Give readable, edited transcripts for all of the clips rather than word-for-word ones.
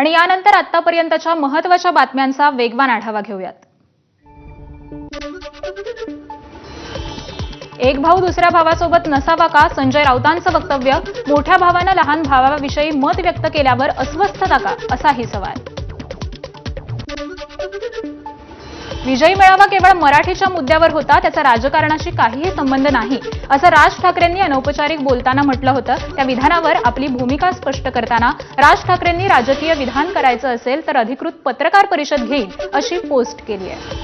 आणि यानंतर आतापर्यंतच्या महत्त्वाच्या बातम्यांचा वेगवान आढावा घेऊयात। एक भाऊ दुसऱ्या भावासोबत नसावा का? संजय राऊतांचं वक्तव्य। मोठ्या भावानं लहान भावाविषयी मत व्यक्त केल्यावर अस्वस्थता का? असाही सवाल। विजयी मेळावा केवळ मराठीच्या मुद्द्यावर होता, त्याचा राजकारणाशी काहीही संबंध नाही, असं राज ठाकरेंनी अनौपचारिक बोलताना म्हटलं होतं। त्या विधानावर आपली भूमिका स्पष्ट करताना राज ठाकरेंनी राजकीय विधान करायचं असेल तर अधिकृत पत्रकार परिषद घेईन अशी पोस्ट केली आहे।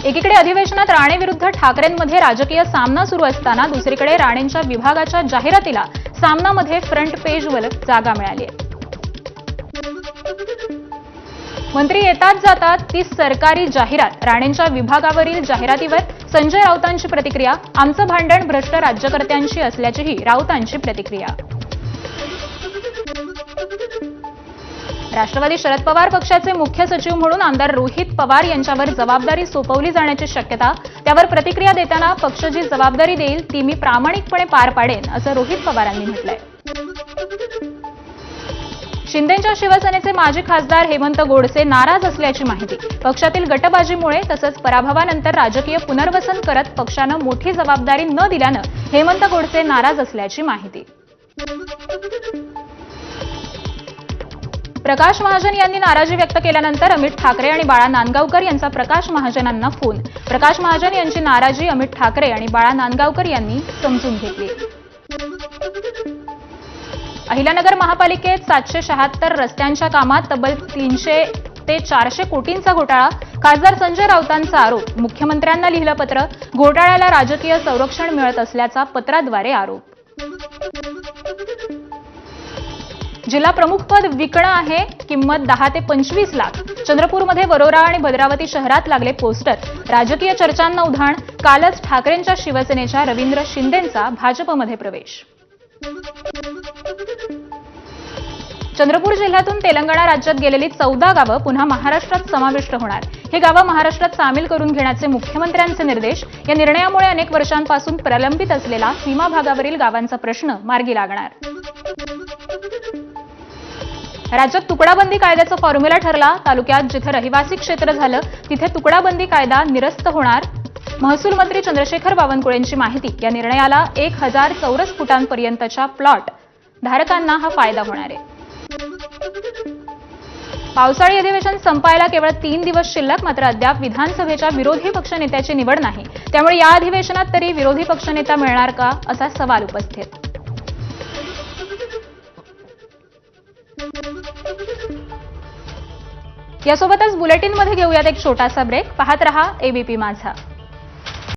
एकीकडे अधिवेशनात राणे विरुद्ध ठाकरेंमध्ये राजकीय सामना सुरू असताना दुसरीकडे राणेंच्या विभागाच्या जाहिरातीला सामनामध्ये फ्रंट पेजवर जागा मिळाली आहे। मंत्री येतात जातात ती सरकारी जाहिरात। राणेंच्या विभागावरील जाहिरातीवर संजय राऊतांची प्रतिक्रिया। आमचं भांडण भ्रष्ट राज्यकर्त्यांशी असल्याचीही राऊतांची प्रतिक्रिया। राष्ट्रवादी शरद पवार पक्षाचे मुख्य सचिव म्हणून आमदार रोहित पवार यांच्यावर जबाबदारी सोपवली जाण्याची शक्यता। त्यावर प्रतिक्रिया देताना पक्ष जी जबाबदारी देईल ती मी प्रामाणिकपणे पार पाडेन असं रोहित पवारांनी म्हटलंय। शिंदेंच्या शिवसेनेचे माजी खासदार हेमंत गोडसे नाराज असल्याची माहिती। पक्षातील गटबाजीमुळे तसंच पराभवानंतर राजकीय पुनर्वसन करत पक्षानं मोठी जबाबदारी न दिल्यानं हेमंत गोडसे नाराज असल्याची माहिती। प्रकाश महाजन यांनी नाराजी व्यक्त केल्यानंतर अमित ठाकरे आणि बाळा नांदगावकर यांचा प्रकाश महाजनांना फोन। प्रकाश महाजन यांची नाराजी अमित ठाकरे आणि बाळा नांदगावकर यांनी समजून घेतली। अहिल्यानगर महापालिकेत 776 रस्त्यांच्या कामात तब्बल 300 ते 400 कोटींचा घोटाळा। खासदार संजय राऊतांचा आरोप। मुख्यमंत्र्यांना लिहिलं पत्र। घोटाळ्याला राजकीय संरक्षण मिळत असल्याचा पत्राद्वारे आरोप। जिल्हा प्रमुख पद विकणं आहे, किंमत 10 ते 25 लाख। चंद्रपूरमध्ये वरोरा आणि भद्रावती शहरात लागले पोस्टर। राजकीय चर्चांना उधाण। कालच ठाकरेंच्या शिवसेनेच्या रवींद्र शिंदेंचा भाजपमध्ये प्रवेश। चंद्रपूर जिल्ह्यातून तेलंगणा राज्यात गेलेली 14 गावं पुन्हा महाराष्ट्रात समाविष्ट होणार। हे गावं महाराष्ट्रात सामील करून घेण्याचे मुख्यमंत्र्यांचे निर्देश। या निर्णयामुळे अनेक वर्षांपासून प्रलंबित असलेला सीमा भागावरील गावांचा प्रश्न मार्गी लागणार। राज्यात तुकडाबंदी कायद्याचा फॉर्म्युला ठरला। तालुक्यात जिथे रहिवासी क्षेत्र झालं तिथे तुकडाबंदी कायदा निरस्त होणार। महसूल मंत्री चंद्रशेखर बावनकुळेंची माहिती। या निर्णयाला 1000 चौरस फुटांपर्यंतच्या प्लॉट धारकांना हा फायदा होणार आहे। पावसाळी अधिवेशन संपायला केवळ 3 दिवस शिल्लक। मात्र अद्याप विधानसभेच्या विरोधी पक्षनेत्याची निवड नाही। त्यामुळे या अधिवेशनात तरी विरोधी पक्षनेता मिळणार का असा सवाल उपस्थित। यासोबतच बुलेटिनमध्ये घेऊयात एक छोटासा ब्रेक। पाहत रहा एबीपी माझा।